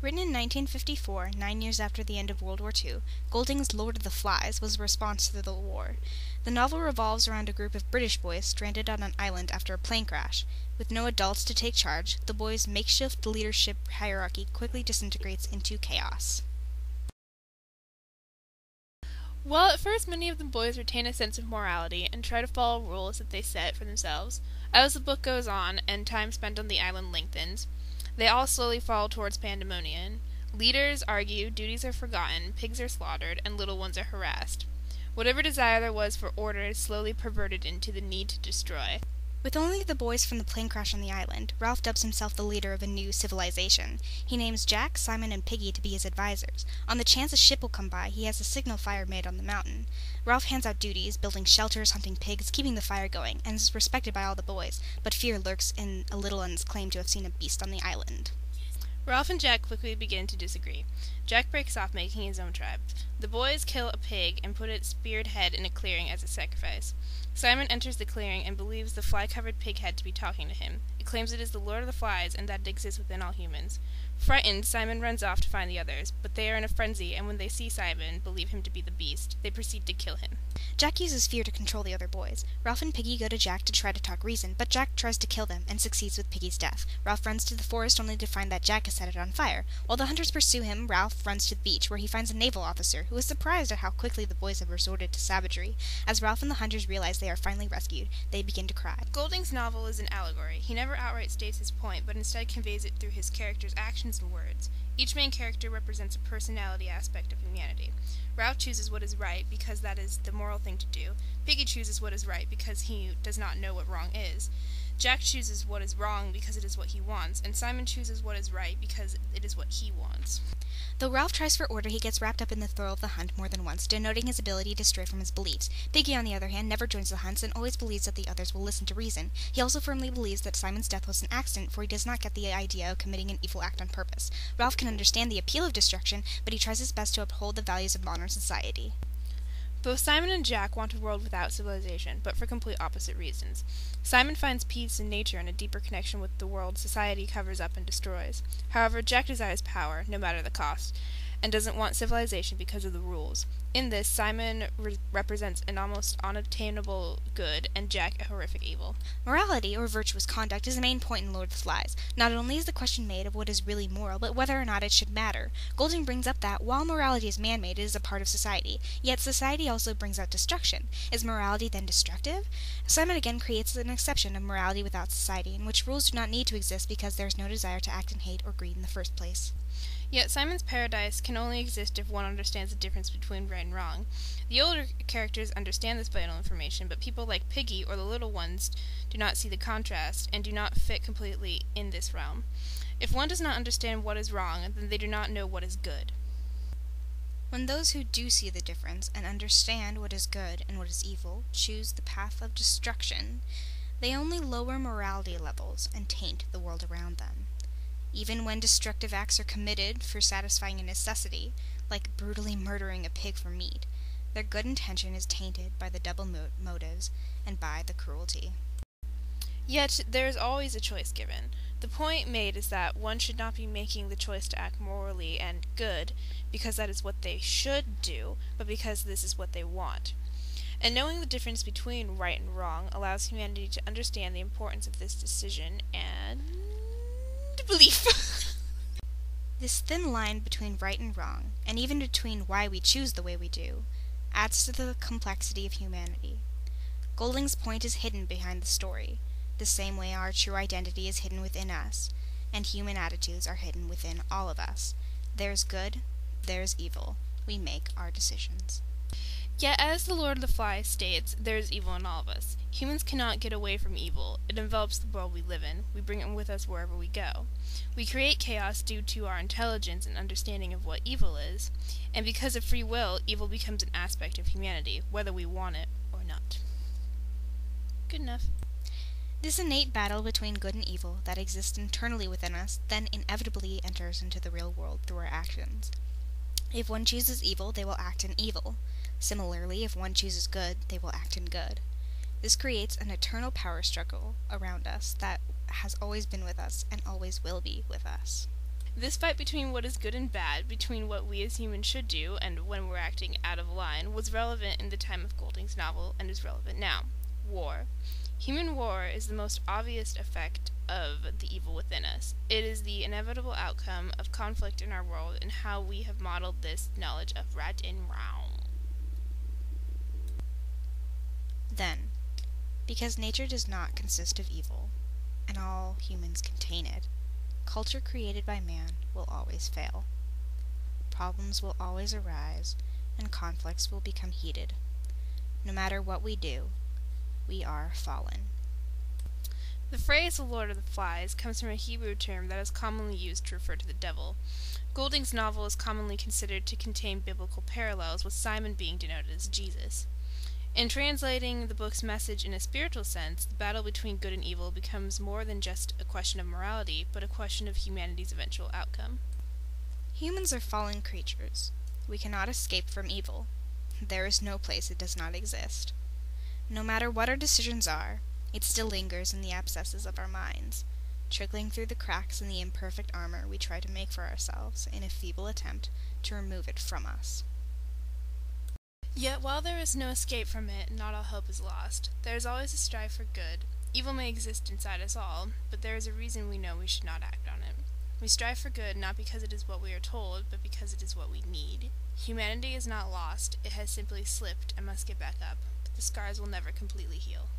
Written in 1954, 9 years after the end of World War II, Golding's Lord of the Flies was a response to the war. The novel revolves around a group of British boys stranded on an island after a plane crash. With no adults to take charge, the boys' makeshift leadership hierarchy quickly disintegrates into chaos. Well, at first many of the boys retain a sense of morality and try to follow rules that they set for themselves. As the book goes on and time spent on the island lengthens, they all slowly fall towards pandemonium. Leaders argue, duties are forgotten, pigs are slaughtered, and little ones are harassed. Whatever desire there was for order is slowly perverted into the need to destroy. With only the boys from the plane crash on the island, Ralph dubs himself the leader of a new civilization. He names Jack, Simon, and Piggy to be his advisors. On the chance a ship will come by, he has a signal fire made on the mountain. Ralph hands out duties, building shelters, hunting pigs, keeping the fire going, and is respected by all the boys, but fear lurks in a little one's claim to have seen a beast on the island. Ralph and Jack quickly begin to disagree. Jack breaks off, making his own tribe. The boys kill a pig and put its speared head in a clearing as a sacrifice. Simon enters the clearing and believes the fly-covered pig head to be talking to him. It claims it is the Lord of the Flies and that it exists within all humans. Frightened, Simon runs off to find the others, but they are in a frenzy, and when they see Simon, believe him to be the beast. They proceed to kill him. Jack uses fear to control the other boys. Ralph and Piggy go to Jack to try to talk reason, but Jack tries to kill them and succeeds with Piggy's death. Ralph runs to the forest only to find that Jack has set it on fire. While the hunters pursue him, Ralph runs to the beach, where he finds a naval officer, who is surprised at how quickly the boys have resorted to savagery. As Ralph and the hunters realize they are finally rescued, they begin to cry. Golding's novel is an allegory. He never outright states his point, but instead conveys it through his characters' actions and words. Each main character represents a personality aspect of humanity. Ralph chooses what is right because that is the moral thing to do. Piggy chooses what is right because he does not know what wrong is. Jack chooses what is wrong because it is what he wants, and Simon chooses what is right because it is what he wants. Though Ralph tries for order, he gets wrapped up in the thrill of the hunt more than once, denoting his ability to stray from his beliefs. Piggy, on the other hand, never joins the hunts and always believes that the others will listen to reason. He also firmly believes that Simon's death was an accident, for he does not get the idea of committing an evil act on purpose. Ralph can understand the appeal of destruction, but he tries his best to uphold the values of modern society. Both Simon and Jack want a world without civilization, but for complete opposite reasons. Simon finds peace in nature and a deeper connection with the world society covers up and destroys. However, Jack desires power, no matter the cost, and doesn't want civilization because of the rules. In this, Simon represents an almost unobtainable good, and Jack a horrific evil. Morality, or virtuous conduct, is the main point in Lord of the Flies. Not only is the question made of what is really moral, but whether or not it should matter. Golding brings up that, while morality is man-made, it is a part of society. Yet society also brings out destruction. Is morality then destructive? Simon again creates an exception of morality without society, in which rules do not need to exist because there is no desire to act in hate or greed in the first place. Yet Simon's paradise can only exist if one understands the difference between right and wrong. The older characters understand this vital information, but people like Piggy or the little ones do not see the contrast and do not fit completely in this realm. If one does not understand what is wrong, then they do not know what is good. When those who do see the difference and understand what is good and what is evil choose the path of destruction, they only lower morality levels and taint the world around them. Even when destructive acts are committed for satisfying a necessity, like brutally murdering a pig for meat, their good intention is tainted by the double motives and by the cruelty. Yet there is always a choice given. The point made is that one should not be making the choice to act morally and good because that is what they should do, but because this is what they want. And knowing the difference between right and wrong allows humanity to understand the importance of this decision and belief. This thin line between right and wrong, and even between why we choose the way we do, adds to the complexity of humanity. Golding's point is hidden behind the story, the same way our true identity is hidden within us, and human attitudes are hidden within all of us. There's good, there's evil. We make our decisions. Yet, as the Lord of the Flies states, there is evil in all of us. Humans cannot get away from evil. It envelops the world we live in. We bring it with us wherever we go. We create chaos due to our intelligence and understanding of what evil is, and because of free will, evil becomes an aspect of humanity, whether we want it or not. Good enough. This innate battle between good and evil that exists internally within us then inevitably enters into the real world through our actions. If one chooses evil, they will act in evil. Similarly, if one chooses good, they will act in good. This creates an eternal power struggle around us that has always been with us and always will be with us. This fight between what is good and bad, between what we as humans should do and when we're acting out of line, was relevant in the time of Golding's novel and is relevant now. War. Human war is the most obvious effect of the evil within us. It is the inevitable outcome of conflict in our world and how we have modeled this knowledge of right and wrong. Then, because nature does not consist of evil, and all humans contain it, culture created by man will always fail. Problems will always arise, and conflicts will become heated. No matter what we do, we are fallen. The phrase "the Lord of the Flies" comes from a Hebrew term that is commonly used to refer to the devil. Golding's novel is commonly considered to contain biblical parallels, with Simon being denoted as Jesus. In translating the book's message in a spiritual sense, the battle between good and evil becomes more than just a question of morality, but a question of humanity's eventual outcome. Humans are fallen creatures. We cannot escape from evil. There is no place it does not exist. No matter what our decisions are, it still lingers in the abscesses of our minds, trickling through the cracks in the imperfect armor we try to make for ourselves in a feeble attempt to remove it from us. Yet while there is no escape from it, not all hope is lost. There is always a strive for good. Evil may exist inside us all, but there is a reason we know we should not act on it. We strive for good not because it is what we are told, but because it is what we need. Humanity is not lost, it has simply slipped and must get back up, but the scars will never completely heal.